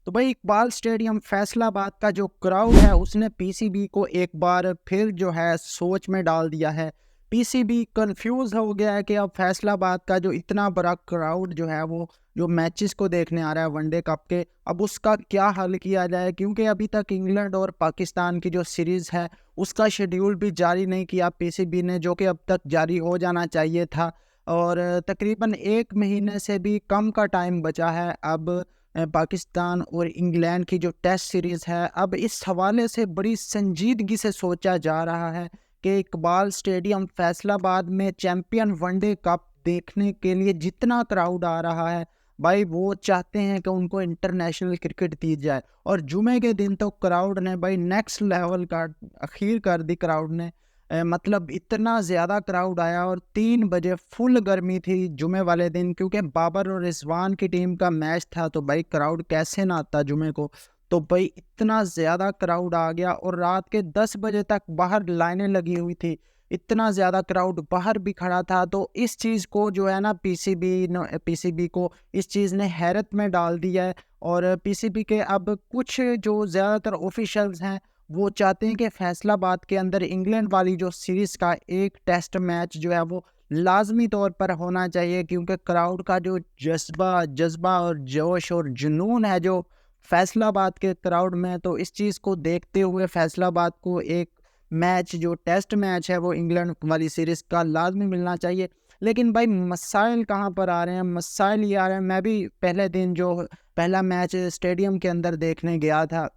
तो भाई इकबाल स्टेडियम फैसलाबाद का जो क्राउड है उसने पीसीबी को एक बार फिर जो है सोच में डाल दिया है। पीसीबी कंफ्यूज हो गया है कि अब फैसलाबाद का जो इतना बड़ा क्राउड जो है वो जो मैचेस को देखने आ रहा है वनडे कप के, अब उसका क्या हल किया जाए, क्योंकि अभी तक इंग्लैंड और पाकिस्तान की जो सीरीज है उसका शेड्यूल भी जारी नहीं किया पीसीबी ने, जो कि अब तक जारी हो जाना चाहिए था। और तकरीबन एक महीने से भी कम का टाइम बचा है अब पाकिस्तान और इंग्लैंड की जो टेस्ट सीरीज़ है। अब इस हवाले से बड़ी संजीदगी से सोचा जा रहा है कि इकबाल स्टेडियम फैसलाबाद में चैंपियन वनडे कप देखने के लिए जितना क्राउड आ रहा है, भाई वो चाहते हैं कि उनको इंटरनेशनल क्रिकेट दी जाए। और जुमे के दिन तो क्राउड ने भाई नेक्स्ट लेवल का अखीर कर दी क्राउड ने। मतलब इतना ज़्यादा क्राउड आया और 3 बजे फुल गर्मी थी जुमे वाले दिन, क्योंकि बाबर और रिजवान की टीम का मैच था। तो भाई क्राउड कैसे ना आता जुमे को। तो भाई इतना ज़्यादा क्राउड आ गया और रात के 10 बजे तक बाहर लाइनें लगी हुई थी। इतना ज़्यादा क्राउड बाहर भी खड़ा था। तो इस चीज़ को जो है ना पीसीबी को इस चीज़ ने हैरत में डाल दिया है। और पीसीबी के अब कुछ जो ज़्यादातर ऑफिशियल्स हैं वो चाहते हैं कि फैसलाबाद के अंदर इंग्लैंड वाली जो सीरीज़ का एक टेस्ट मैच जो है वो लाजमी तौर पर होना चाहिए, क्योंकि क्राउड का जो जज्बा जज्बा और जोश और जुनून है जो फैसलाबाद के क्राउड में, तो इस चीज़ को देखते हुए फैसलाबाद को एक मैच जो टेस्ट मैच है वो इंग्लैंड वाली सीरीज़ का लाजमी मिलना चाहिए। लेकिन भाई मसाइल कहाँ पर आ रहे हैं, मसाइल ये आ रहे हैं। मैं भी पहले दिन जो पहला मैच स्टेडियम के अंदर देखने गया था,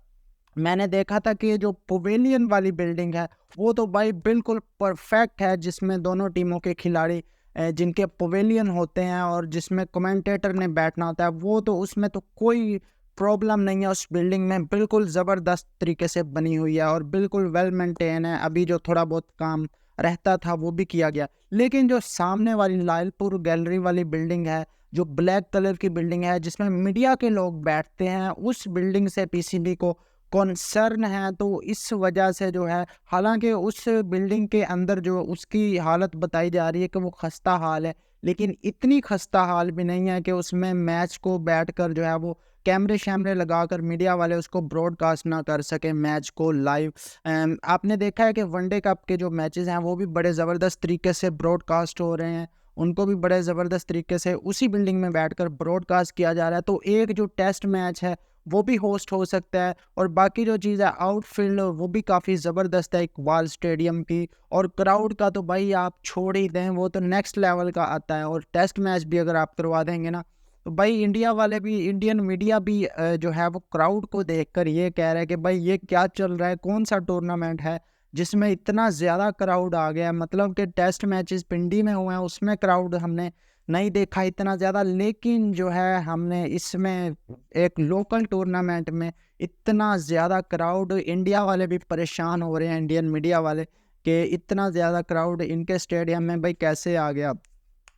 मैंने देखा था कि जो पवेलियन वाली बिल्डिंग है वो तो भाई बिल्कुल परफेक्ट है, जिसमें दोनों टीमों के खिलाड़ी जिनके पवेलियन होते हैं और जिसमें कमेंटेटर ने बैठना होता है, वो तो उसमें तो कोई प्रॉब्लम नहीं है। उस बिल्डिंग में बिल्कुल ज़बरदस्त तरीके से बनी हुई है और बिल्कुल वेल मेंटेन है। अभी जो थोड़ा बहुत काम रहता था वो भी किया गया। लेकिन जो सामने वाली लालपुर गैलरी वाली बिल्डिंग है, जो ब्लैक कलर की बिल्डिंग है जिसमें मीडिया के लोग बैठते हैं, उस बिल्डिंग से पीसीबी को कॉन्सर्न है। तो इस वजह से जो है, हालांकि उस बिल्डिंग के अंदर जो उसकी हालत बताई जा रही है कि वो खस्ता हाल है, लेकिन इतनी खस्ता हाल भी नहीं है कि उसमें मैच को बैठकर जो है वो कैमरे शैमरे लगाकर मीडिया वाले उसको ब्रॉडकास्ट ना कर सके मैच को लाइव। आपने देखा है कि वनडे कप के जो मैचेस हैं वो भी बड़े ज़बरदस्त तरीके से ब्रॉडकास्ट हो रहे हैं, उनको भी बड़े ज़बरदस्त तरीके से उसी बिल्डिंग में बैठकर ब्रॉडकास्ट किया जा रहा है। तो एक जो टेस्ट मैच है वो भी होस्ट हो सकता है। और बाकी जो चीज़ है आउटफील्ड वो भी काफ़ी ज़बरदस्त है इकबाल स्टेडियम की। और क्राउड का तो भाई आप छोड़ ही दें, वो तो नेक्स्ट लेवल का आता है। और टेस्ट मैच भी अगर आप करवा देंगे ना, तो भाई इंडिया वाले भी, इंडियन मीडिया भी जो है वो क्राउड को देखकर ये कह रहा है कि भाई ये क्या चल रहा है, कौन सा टूर्नामेंट है जिसमें इतना ज़्यादा क्राउड आ गया है। मतलब कि टेस्ट मैचेस पिंडी में हुए हैं उसमें क्राउड हमने नहीं देखा इतना ज़्यादा, लेकिन जो है हमने इसमें एक लोकल टूर्नामेंट में इतना ज़्यादा क्राउड, इंडिया वाले भी परेशान हो रहे हैं, इंडियन मीडिया वाले, कि इतना ज़्यादा क्राउड इनके स्टेडियम में भाई कैसे आ गया।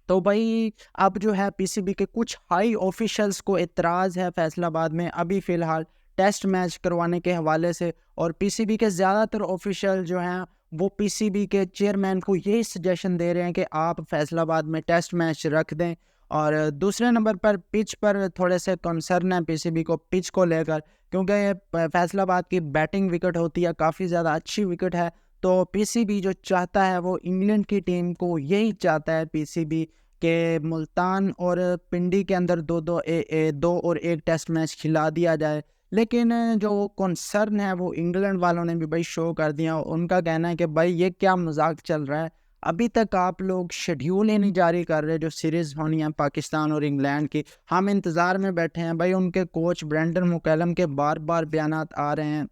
तो भाई अब जो है पीसीबी के कुछ हाई ऑफिशियल्स को इतराज़ है फैसलाबाद में अभी फ़िलहाल टेस्ट मैच करवाने के हवाले से। और पीसीबी के ज़्यादातर ऑफिशियल जो हैं वो पीसीबी के चेयरमैन को यही सजेशन दे रहे हैं कि आप फैसलाबाद में टेस्ट मैच रख दें। और दूसरे नंबर पर पिच पर थोड़े से कंसर्न है पीसीबी को पिच को लेकर, क्योंकि फैसलाबाद की बैटिंग विकेट होती है, काफ़ी ज़्यादा अच्छी विकेट है। तो पीसीबी जो चाहता है वो इंग्लैंड की टीम को यही चाहता है पीसीबी के मुल्तान और पिंडी के अंदर दो और एक टेस्ट मैच खिला दिया जाए। लेकिन जो कंसर्न है वो इंग्लैंड वालों ने भी भाई शो कर दिया। उनका कहना है कि भाई ये क्या मजाक चल रहा है, अभी तक आप लोग शेड्यूल ही नहीं जारी कर रहे जो सीरीज़ होनी है पाकिस्तान और इंग्लैंड की। हम इंतज़ार में बैठे हैं। भाई उनके कोच ब्रेंडन मुकैलम के बार बार बयानात आ रहे हैं,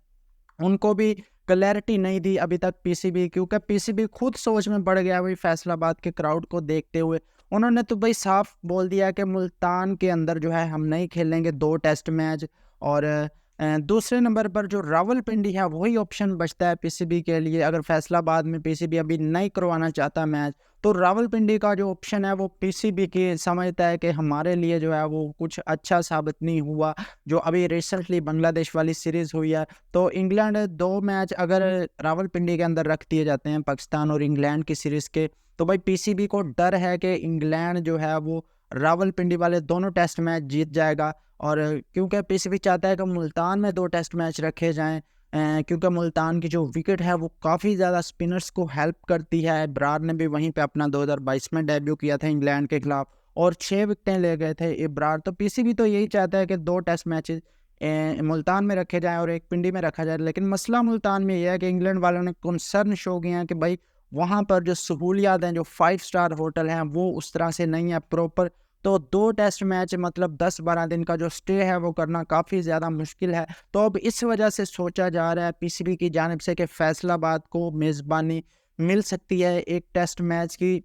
उनको भी क्लैरिटी नहीं दी अभी तक पीसीबी, क्योंकि पीसीबी खुद सोच में पड़ गया भाई फैसलाबाद के क्राउड को देखते हुए। उन्होंने तो भाई साफ बोल दिया कि मुल्तान के अंदर जो है हम नहीं खेलेंगे 2 टेस्ट मैच। और दूसरे नंबर पर जो रावलपिंडी है वही ऑप्शन बचता है पीसीबी के लिए। अगर फैसलाबाद में पीसीबी अभी नहीं करवाना चाहता मैच, तो रावलपिंडी का जो ऑप्शन है वो पीसीबी की समझता है कि हमारे लिए जो है वो कुछ अच्छा साबित नहीं हुआ। जो अभी रिसेंटली बांग्लादेश वाली सीरीज़ हुई है, तो इंग्लैंड 2 मैच अगर रावलपिंडी के अंदर रख दिए जाते हैं पाकिस्तान और इंग्लैंड की सीरीज़ के, तो भाई पीसीबी को डर है कि इंग्लैंड जो है वो रावलपिंडी वाले दोनों टेस्ट मैच जीत जाएगा। और क्योंकि पीसीबी चाहता है कि मुल्तान में 2 टेस्ट मैच रखे जाएँ, क्योंकि मुल्तान की जो विकेट है वो काफ़ी ज़्यादा स्पिनर्स को हेल्प करती है। बरार ने भी वहीं पे अपना 2022 में डेब्यू किया था इंग्लैंड के खिलाफ और 6 विकेटें ले गए थे इब्रार। तो पीसीबी तो यही चाहता है कि 2 टेस्ट मैचेस मुल्तान में रखे जाएँ और एक पिंडी में रखा जाए। लेकिन मसला मुल्तान में ये है कि इंग्लैंड वालों ने कंसर्न शो किया है कि भाई वहाँ पर जो सहूलियात हैं, जो 5 स्टार होटल हैं, वो उस तरह से नहीं है प्रॉपर। तो 2 टेस्ट मैच मतलब 10-12 दिन का जो स्टे है वो करना काफ़ी ज़्यादा मुश्किल है। तो अब इस वजह से सोचा जा रहा है पीसीबी की जानिब से कि फैसलाबाद को मेज़बानी मिल सकती है एक टेस्ट मैच की।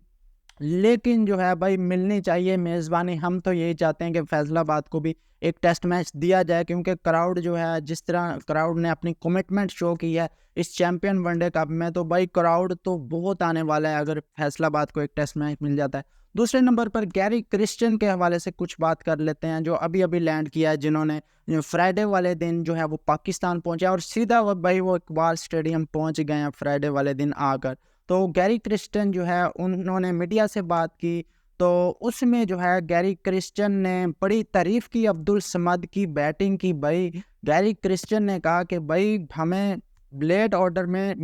लेकिन जो है भाई मिलनी चाहिए मेज़बानी। हम तो यही चाहते हैं कि फैसलाबाद को भी एक टेस्ट मैच दिया जाए, क्योंकि क्राउड जो है, जिस तरह क्राउड ने अपनी कमिटमेंट शो की है इस चैंपियन वनडे कप में, तो भाई क्राउड तो बहुत आने वाला है अगर फैसलाबाद को एक टेस्ट मैच मिल जाता है। दूसरे नंबर पर गैरी क्रिश्चियन के हवाले से कुछ बात कर लेते हैं, जो अभी अभी लैंड किया है, जिन्होंने फ्राइडे वाले दिन जो है वो पाकिस्तान पहुंचे और सीधा भाई वो इकबाल स्टेडियम पहुंच गए हैं फ्राइडे वाले दिन आकर। तो गैरी क्रिश्चियन जो है उन्होंने मीडिया से बात की, तो उसमें जो है गैरी क्रिश्चियन ने बड़ी तारीफ़ की अब्दुल समद की बैटिंग की। भाई गैरी क्रिश्चियन ने कहा कि भाई हमें लेट ऑर्डर में,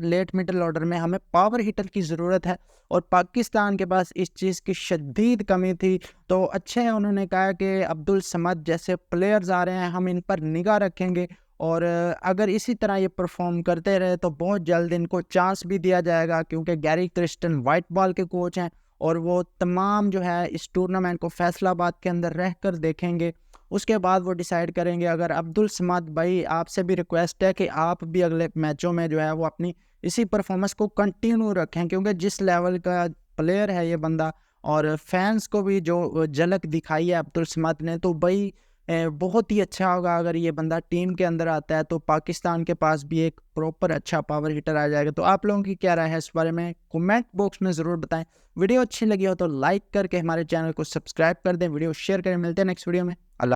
लेट मिडल ऑर्डर में हमें पावर हिटर की ज़रूरत है और पाकिस्तान के पास इस चीज़ की शदीद कमी थी। तो अच्छे हैं, उन्होंने कहा कि अब्दुल समद जैसे प्लेयर्स आ रहे हैं, हम इन पर निगाह रखेंगे और अगर इसी तरह ये परफॉर्म करते रहे तो बहुत जल्द इनको चांस भी दिया जाएगा, क्योंकि गैरी क्रिस्टन वाइट बॉल के कोच हैं और वो तमाम जो है इस टूर्नामेंट को फैसलाबाद के अंदर रह कर देखेंगे। उसके बाद वो डिसाइड करेंगे। अगर अब्दुल समद भाई, आपसे भी रिक्वेस्ट है कि आप भी अगले मैचों में जो है वो अपनी इसी परफॉर्मेंस को कंटिन्यू रखें, क्योंकि जिस लेवल का प्लेयर है ये बंदा और फैंस को भी जो झलक दिखाई है अब्दुल समद ने, तो भाई बहुत ही अच्छा होगा अगर ये बंदा टीम के अंदर आता है, तो पाकिस्तान के पास भी एक प्रॉपर अच्छा पावर हिटर आ जाएगा। तो आप लोगों की क्या राय है इस बारे में, कमेंट बॉक्स में ज़रूर बताएं। वीडियो अच्छी लगी हो तो लाइक करके हमारे चैनल को सब्सक्राइब कर दें, वीडियो शेयर करें। मिलते हैं नेक्स्ट वीडियो में। अल्लाह।